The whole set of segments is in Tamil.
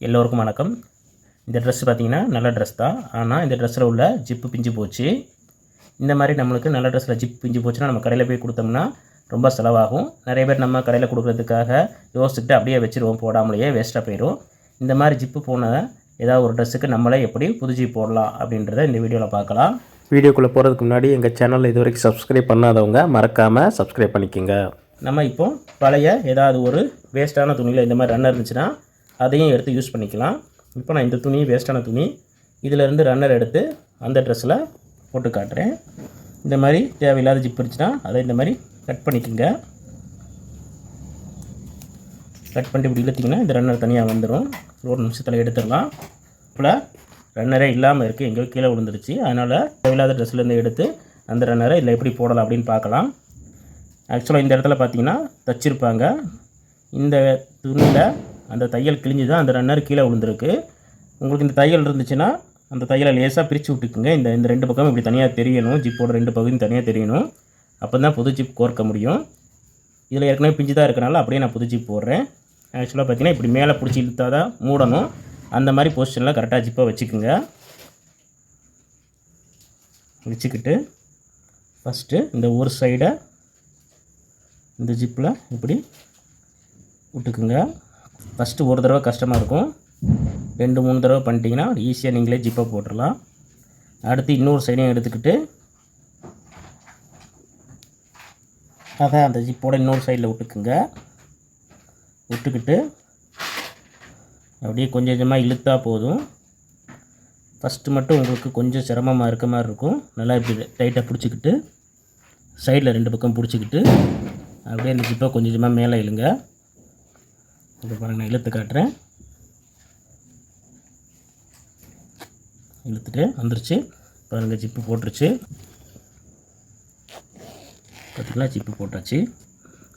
எல்லோருக்கும் வணக்கம். இந்த ட்ரெஸ் பார்த்திங்கன்னா நல்ல ட்ரெஸ் தான். ஆனால் இந்த ட்ரெஸ்ஸில் உள்ள ஜிப்பு பிஞ்சு போச்சு. இந்த மாதிரி நம்மளுக்கு நல்ல ட்ரெஸ்ஸில் ஜிப்பு பிஞ்சு போச்சுன்னா நம்ம கடையில் போய் கொடுத்தோம்னா ரொம்ப செலவாகும். நிறைய பேர் நம்ம கடையில் கொடுக்குறதுக்காக யோசிச்சுட்டு அப்படியே வச்சுருவோம், போடாமலேயே வேஸ்ட்டாக போயிடும். இந்த மாதிரி ஜிப்பு போன ஏதாவது ஒரு ட்ரெஸ்ஸுக்கு நம்மளே எப்படி புது ஜிப் போடலாம் அப்படின்றத இந்த வீடியோவில் பார்க்கலாம். வீடியோக்குள்ளே போகிறதுக்கு முன்னாடி எங்கள் சேனலில் இது வரைக்கும் சப்ஸ்கிரைப் பண்ணாதவங்க மறக்காமல் சப்ஸ்கிரைப் பண்ணிக்கோங்க. நம்ம இப்போ பழைய ஏதாவது ஒரு வேஸ்ட்டான துணியில் இந்த மாதிரி ரன்னர் இருந்துச்சுன்னா அதையும் எடுத்து யூஸ் பண்ணிக்கலாம். இப்போ நான் இந்த துணி வேஸ்ட்டான துணி இதிலேருந்து ரன்னர் எடுத்து அந்த ட்ரெஸ்ஸில் போட்டு காட்டுறேன். இந்த மாதிரி தேவையில்லாத ஜிப் இருந்துச்சுன்னா அதை இந்த மாதிரி கட் பண்ணிக்கோங்க. கட் பண்ணிட்டு இப்படி இழுத்திங்கன்னா இந்த ரன்னர் தனியாக வந்துடும். ஒரு நிமிஷத்தில் எடுத்துடலாம். இப்போ ரன்னரே இல்லாமல் இருக்குது, எங்கேயோ கீழே விழுந்துருச்சு. அதனால் தேவையில்லாத ட்ரெஸ்லேருந்து எடுத்து அந்த ரன்னரை இதில் எப்படி போடலாம் அப்படின்னு பார்க்கலாம். ஆக்சுவலாக இந்த இடத்துல பார்த்திங்கன்னா தச்சிருப்பாங்க. இந்த துணியில் அந்த தையல் கிழிஞ்சு தான் அந்த ரன்னர் கீழே விழுந்துருக்கு. உங்களுக்கு இந்த தையல் இருந்துச்சுன்னா அந்த தையலை லேசாக பிரித்து விட்டுக்குங்க. இந்த ரெண்டு பக்கமும் இப்படி தனியாக தெரியணும், ஜிப்போட ரெண்டு பகுதியும் தனியாக தெரியணும். அப்போ தான் புது ஜிப் கோர்க்க முடியும். இதில் ஏற்கனவே பிஞ்சு தான் இருக்கனால அப்படியே நான் புது ஜிப் போடுறேன். ஆக்சுவலாக பார்த்திங்கன்னா இப்படி மேலே பிடிச்சி இழுத்தா தான் மூடணும். அந்த மாதிரி பொசிஷனில் கரெக்டாக ஜிப்பை வச்சுக்குங்க. வச்சுக்கிட்டு ஃபஸ்ட்டு இந்த ஒரு சைடை இந்த ஜிப்பில் இப்படி விட்டுக்குங்க. ஃபஸ்ட்டு ஒரு தடவை கஷ்டமாக இருக்கும், 2-3 தடவை பண்ணிட்டீங்கன்னா ஈஸியாக நீங்களே ஜிப்பை போட்டுடலாம். அடுத்து இன்னொரு சைடையும் எடுத்துக்கிட்டு அதை அந்த ஜிப்போட இன்னொரு சைடில் விட்டுக்குங்க. விட்டுக்கிட்டு அப்படியே கொஞ்சம் கொஞ்சமாக இழுத்தா போதும். ஃபஸ்ட்டு மட்டும் உங்களுக்கு கொஞ்சம் சிரமமாக இருக்க மாதிரி இருக்கும். நல்லா இப்படி டைட்டாக பிடிச்சிக்கிட்டு சைடில் 2 பக்கம் பிடிச்சிக்கிட்டு அப்படியே அந்த ஜிப்பை கொஞ்சம் கொஞ்சமாக மேலே இழுங்க. இப்போ பாருங்கள், நான் இழுத்து காட்டுறேன். இழுத்துட்டு வந்துருச்சு பாருங்கள், ஜிப்பு போட்டுருச்சு. பார்த்திங்களா, ஜிப்பு போட்டாச்சு.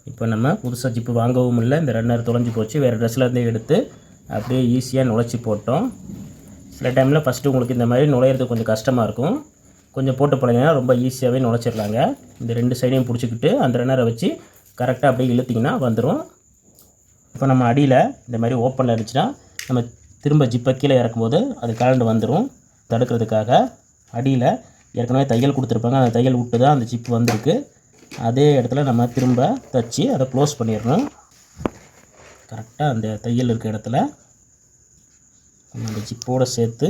இப்போ நம்ம புதுசாக ஜிப்பு வாங்கவும் இல்லை, இந்த ரன்னர் தொலைஞ்சி போச்சு. வேறு ட்ரெஸ்லேருந்து எடுத்து அப்படியே ஈஸியாக நுழைச்சி போட்டோம். சில டைமில் ஃபஸ்ட்டு உங்களுக்கு இந்த மாதிரி நுழையிறது கொஞ்சம் கஷ்டமாக இருக்கும். கொஞ்சம் போட்டு பழகினா ரொம்ப ஈஸியாகவே நுழைச்சிடலாங்க. இந்த 2 சைடையும் பிடிச்சிக்கிட்டு அந்த ரன்னரை வச்சு கரெக்டாக அப்படியே இழுத்திங்கன்னா வந்துடும். இப்போ நம்ம அடியில் இந்த மாதிரி ஓப்பனில் இருந்துச்சுன்னா நம்ம திரும்ப ஜிப்பை கீழே இறக்கும்போது அது கலண்டு வந்துடும். தடுக்கிறதுக்காக அடியில் ஏற்கனவே தையல் கொடுத்துருப்பாங்க, அந்த தையல் விட்டு தான் அந்த ஜிப்பு வந்திருக்கு. அதே இடத்துல நம்ம திரும்ப தைச்சி அதை க்ளோஸ் பண்ணிடணும். கரெக்டாக அந்த தையல் இருக்க இடத்துல அந்த ஜிப்போடு சேர்த்து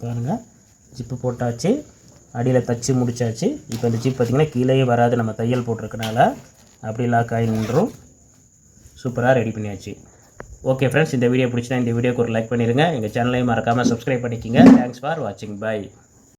பாருங்கள், ஜிப்பு போட்டாச்சு, அடியில் தச்சு முடிச்சாச்சு. இப்போ இந்த ஜிப் பார்த்திங்கன்னா கீழேயே வராது, நம்ம தையல் போட்டிருக்கனால அப்படி லாக் ஆகி நின்றும். சூப்பராக ரெடி பண்ணியாச்சு. ஓகே ஃப்ரெண்ட்ஸ், இந்த வீடியோ பிடிச்சினா இந்த வீடியோக்கு ஒரு லைக் பண்ணிடுங்க. எங்கள் சேனலையும் மறக்காமல் சப்ஸ்கிரைப் பண்ணிக்கோங்க. தேங்க்ஸ் ஃபார் வாட்சிங். பை.